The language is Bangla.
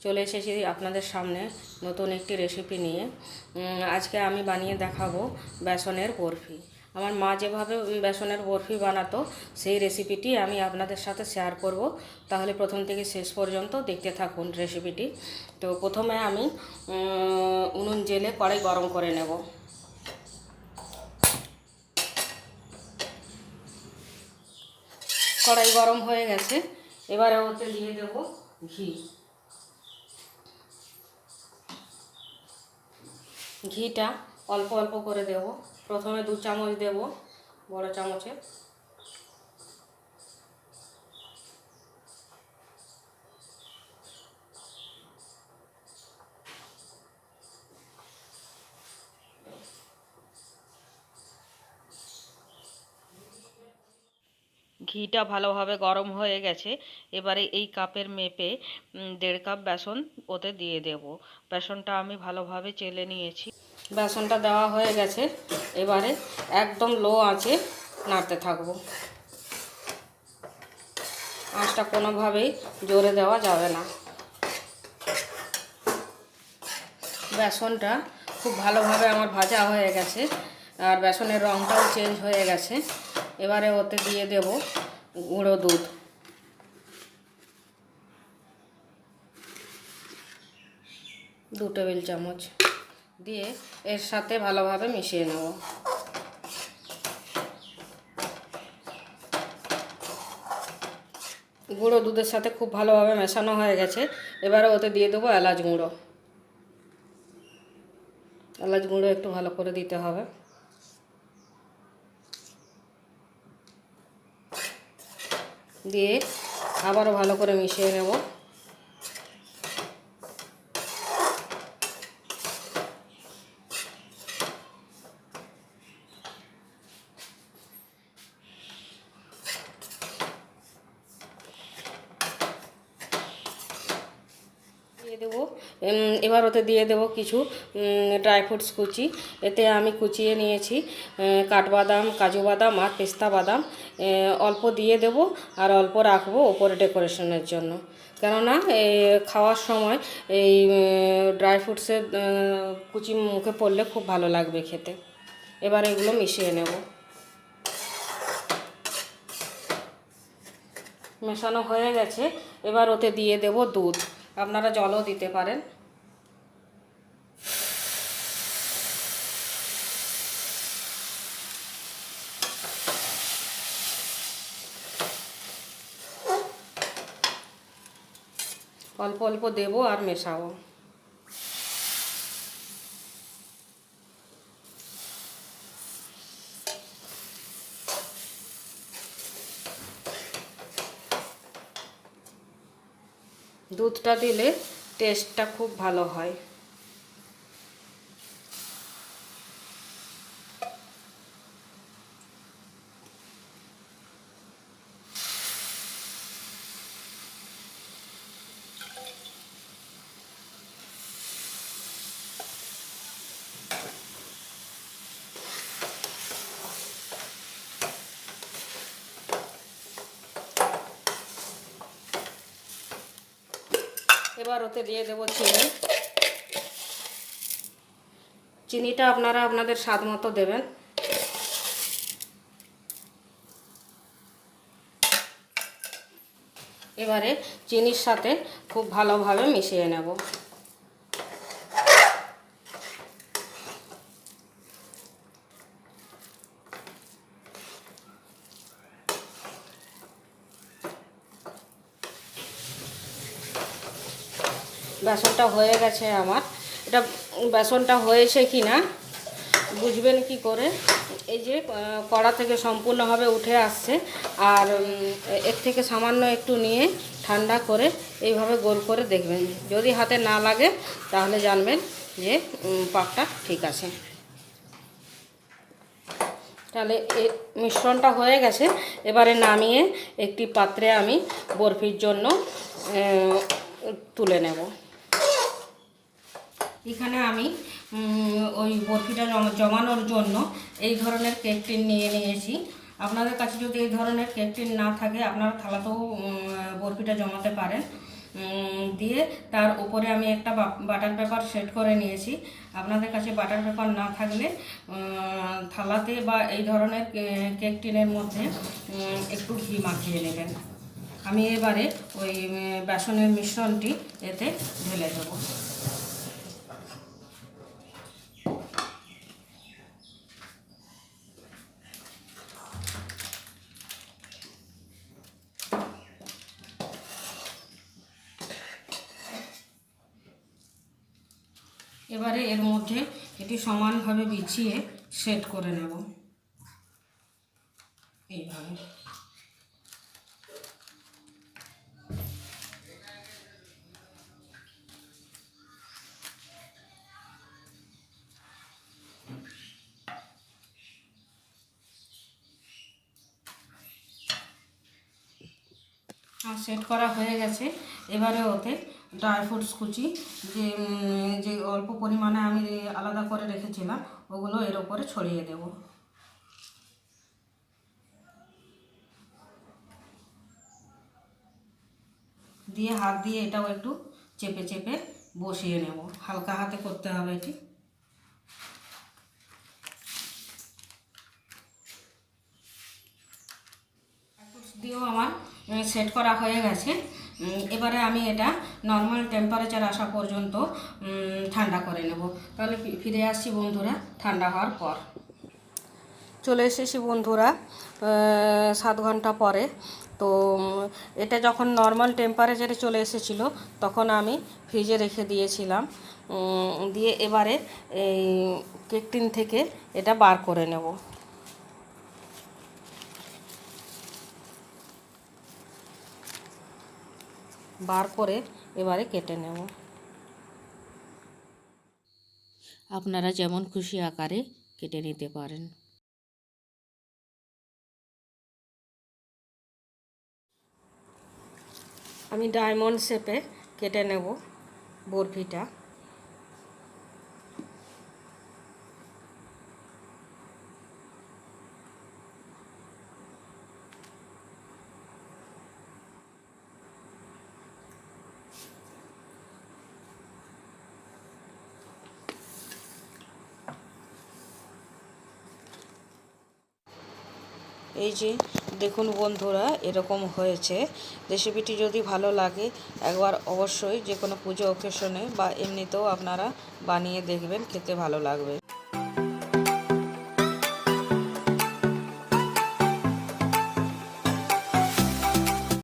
চলে এসেছি আপনাদের সামনে নতুন একটি রেসিপি নিয়ে। আজকে আমি বানিয়ে দেখাবো বেসনের বরফি। আমার মা যেভাবে বেসনের বরফি বানাতো সেই রেসিপিটি আমি আপনাদের সাথে শেয়ার করব। তাহলে প্রথম থেকে শেষ পর্যন্ত দেখতে থাকুন রেসিপিটি। তো প্রথমে আমি উনুন জেলে কড়াই গরম করে নেব। কড়াই গরম হয়ে গেছে, এবারে ওতে দিয়ে দেব ঘি। ঘিটা অল্প অল্প করে দেব। প্রথমে 2 চামচ দেব, বড় চামচে। ঘিটা ভালোভাবে গরম হয়ে গেছে, এবারে এই কাপের মেপে 1.5 কাপ বেসন ওতে দিয়ে দেব। বেসনটা আমি ভালোভাবে চেলে নিয়েছি। বেসনটা দেওয়া হয়ে গেছে, এবারে একদম লো আঁচে নাড়তে থাকবো। আঁচটা কোনোভাবেই জোরে দেওয়া যাবে না। বেসনটা খুব ভালোভাবে আমার ভাজা হয়ে গেছে, আর বেসনের রঙটাও চেঞ্জ হয়ে গেছে। এবারে ওতে দিয়ে দেব গুঁড়ো দুধ। দু টেবিল চামচ দিয়ে এর সাথে ভালোভাবে মিশিয়ে নেব। গুঁড়ো দুধের সাথে খুব ভালোভাবে মেশানো হয়ে গেছে, এবারে ওতে দিয়ে দেবো এলাচ গুঁড়ো। এলাচ গুঁড়ো একটু ভালো করে দিতে হবে। দিয়ে আবারও ভালো করে মিশিয়ে নেব। দিয়ে দেবো এবার ওতে দিয়ে দেবো কিছু ড্রাই ফ্রুটস কুচি। এতে আমি কুচিয়ে নিয়েছি কাঠবাদাম, কাজু বাদাম আর পেস্তা বাদাম। অল্প দিয়ে দেব আর অল্প রাখবো ওপরে ডেকোরেশনের জন্য, কেননা খাওয়ার সময় এই ড্রাই ফ্রুটসের কুচি মুখে পড়লে খুব ভালো লাগবে খেতে। এবার এগুলো মিশিয়ে নেব। মেশানো হয়ে গেছে, এবার ওতে দিয়ে দেব দুধ। আপনারা জলও দিতে পারেন। অল্প অল্প দেব আর মেশাবো। দুধটা দিলে টেস্টটা খুব ভালো হয়। এবার ওতে দিয়ে দেবো চিনি। চিনিটা আপনারা আপনাদের স্বাদ মতো দেবেন। এবারে চিনির সাথে খুব ভালোভাবে মিশিয়ে নেব। বেসনটা হয়ে গেছে আমার। এটা বেসনটা হয়েছে কি না বুঝবেন কি করে, এই যে কড়া থেকে সম্পূর্ণভাবে উঠে আসছে, আর এর থেকে সামান্য একটু নিয়ে ঠান্ডা করে এইভাবে গোল করে দেখবেন। যদি হাতে না লাগে তাহলে জানবেন যে পাকটা ঠিক আছে। তাহলে এই মিশ্রণটা হয়ে গেছে, এবারে নামিয়ে একটি পাত্রে আমি বরফির জন্য তুলে নেব। এখানে আমি ওই বরফিটা জমানোর জন্য এই ধরনের কেক টিন নিয়ে নিয়েছি। আপনাদের কাছে যদি এই ধরনের কেক টিন না থাকে আপনারা থালাতেও বরফিটা জমাতে পারেন। দিয়ে তার উপরে আমি একটা বাটার পেপার সেট করে নিয়েছি। আপনাদের কাছে বাটার পেপার না থাকলে থালাতে বা এই ধরনের কেক টিনের মধ্যে একটু ঘি মাখিয়ে নেবেন। আমি এবারে ওই বেসনের মিশ্রণটি এতে ঢেলে দেবো। এবারে এর মধ্যে এটি সমানভাবে বিছিয়ে সেট করে নেব এইভাবে। সেট করা হয়ে গেছে। এবারে ওতে ড্রাই ফ্রুটস কুচি যে অল্প পরিমাণে আমি আলাদা করে রেখেছিলাম ওগুলো এর ওপরে ছড়িয়ে দেব। দিয়ে হাত দিয়ে এটাও একটু চেপে চেপে বসিয়ে নেব। হালকা হাতে করতে হবে এটি। দিয়েও আমার সেট করা হয়ে গেছে। এবারে আমি এটা নর্মাল টেম্পারেচার আসা পর্যন্ত ঠান্ডা করে নেব। তাহলে ফিরে আসছি বন্ধুরা ঠান্ডা হওয়ার পর। চলে এসেছি বন্ধুরা 7 ঘন্টা পরে। তো এটা যখন নর্মাল টেম্পারেচারে চলে এসেছিলো তখন আমি ফ্রিজে রেখে দিয়েছিলাম। দিয়ে এবারে এই কেক টিন থেকে এটা বার করে নেব। বার করে এবারে কেটে নেব। আপনারা যেমন খুশি আকারে কেটে নিতে পারেন। আমি ডায়মন্ড শেপে কেটে নেব বরফিটা। এই যে দেখুন বন্ধুরা এরকম হয়েছে। রেসিপিটি যদি ভালো লাগে একবার অবশ্যই যে কোনো পুজো অকেশনে বা এমনিতেও আপনারা বানিয়ে দেখবেন, খেতে ভালো লাগবে।